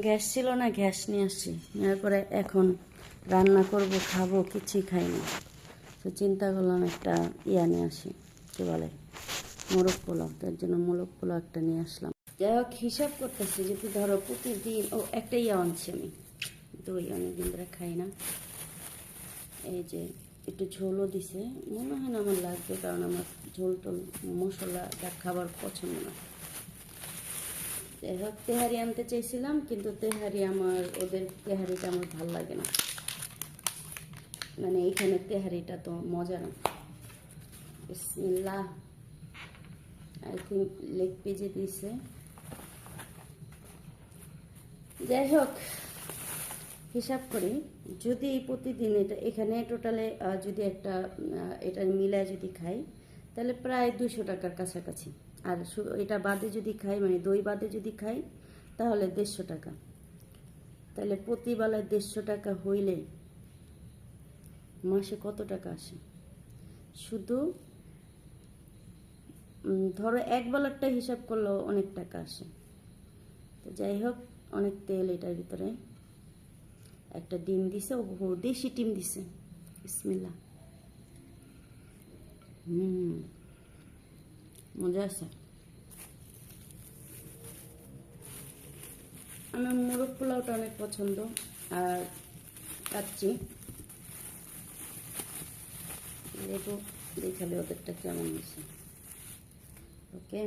Gas ছিল না, gas নিয়ে আসছি। নেওয়ার পরে এখন রান্না করব, খাবো, কিছুই খাইনি। তো চিন্তা করলাম একটা নিয়ে আসি, কী বলে মোরগ পোলাও। তার জন্য মোরগ পোলাও একটা নিয়ে আসলাম। যাই হোক, হিসাব করতেছি যদি ধরো প্রতিদিন একটা আনছি আমি, দই অনেকদিন ধরে খাই না। এই যে একটু ঝোলও দিছে, মনে হয় না আমার লাগবে, কারণ আমার ঝোল টোল মশলা খাবার পছন্দ না। যাই হোক, তেহারি আনতে চাইছিলাম, কিন্তু তেহারি ওদের তেহারিটা আমার ভালো লাগে না, মানে এইখানে তেহারিটা তো মজা না। বিসমিল্লাহ। আই থিঙ্ক লেগ পিজে দিছে। যাই হোক, হিসাব করি যদি প্রতিদিন এখানে টোটালে যদি একটা এটা মিলায় যদি খাই, তাহলে প্রায় 200 টাকার কাছাকাছি। আর এটা বাদে যদি খাই, মানে দই বাদে যদি খাই, তাহলে 150 টাকা। তাহলে প্রতিবেলায় 150 টাকা হইলে মাসে কত টাকা আসে? শুধু ধরো এক বেলারটা হিসাব করলেও অনেক টাকা আসে। তো যাই হোক, অনেক তেল এটার ভিতরে। একটা ডিম দিছে, ও দেশি ডিম দিছে। বিসমিল্লাহ। মজা আছে। আমার মোরগ পোলাওটা অনেক পছন্দ। আর কাচ্চি লেবু দেখালে ওদেরটা কেমন হয়েছে। ওকে,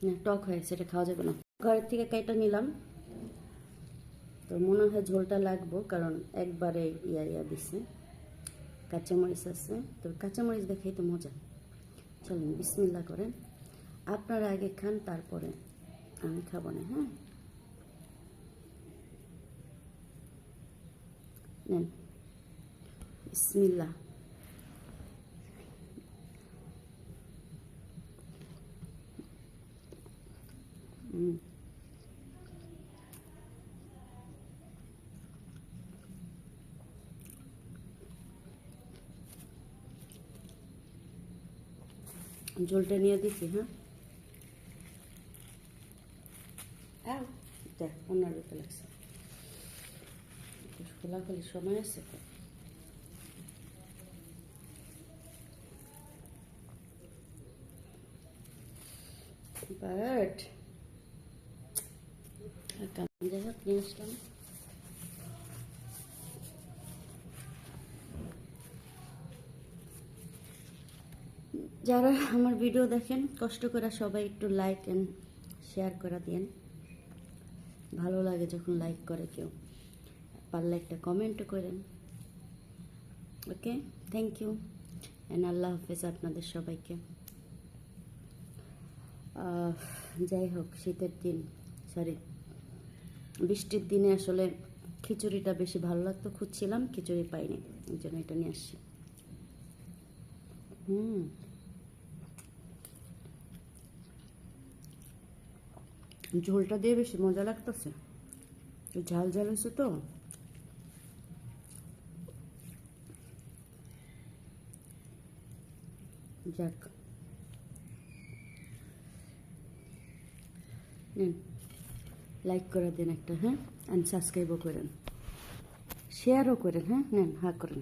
না টক হয়েছে, এটা খাওয়া যাবে না। ঘরের থেকে কাইটা নিলাম, তো মনে হয় ঝোলটা লাগবো, কারণ একবারে ইয়া দিছে। কাঁচামরিচ আছে, তো কাঁচামরিচ দেখাই তো মজা। চলুন বিসমিল্লাহ করেন। আপনারা আগে খান, তারপরে আমি খাবো না। হ্যাঁ, নেন বিসমিল্লাহ। ঝোলটা নিয়ে দিচ্ছি। হ্যাঁ, দেখ অন্য রূপে লাগছে। খোলাখুলি সময় আছে তো। বাট যাই হোক, নিয়ে আসলাম। যারা আমার ভিডিও দেখেন, কষ্ট করে সবাই একটু লাইক অ্যান্ড শেয়ার করে দেন। ভালো লাগে যখন লাইক করে কেউ, পারলে একটা কমেন্টও করেন। ওকে, থ্যাংক ইউ অ্যান্ড আল্লাহ হাফেজ আপনাদের সবাইকে। যাই হোক, শীতের দিন, সরি বৃষ্টির দিনে আসলে খিচুড়িটা বেশি ভালো লাগতো, খুঁজছিলাম, খিচুড়ি পাইনি, এই জন্য এটা নিয়ে আসছি। ঝোলটা দিয়ে বেশি মজা লাগতেছে, ঝাল ঝাল হয়েছে তো। যাক, নেন লাইক করে দেন একটা, হ্যাঁ, অ্যান্ড সাবস্ক্রাইবও করেন, শেয়ারও করেন। হ্যাঁ, নেন, হ্যাঁ করেন।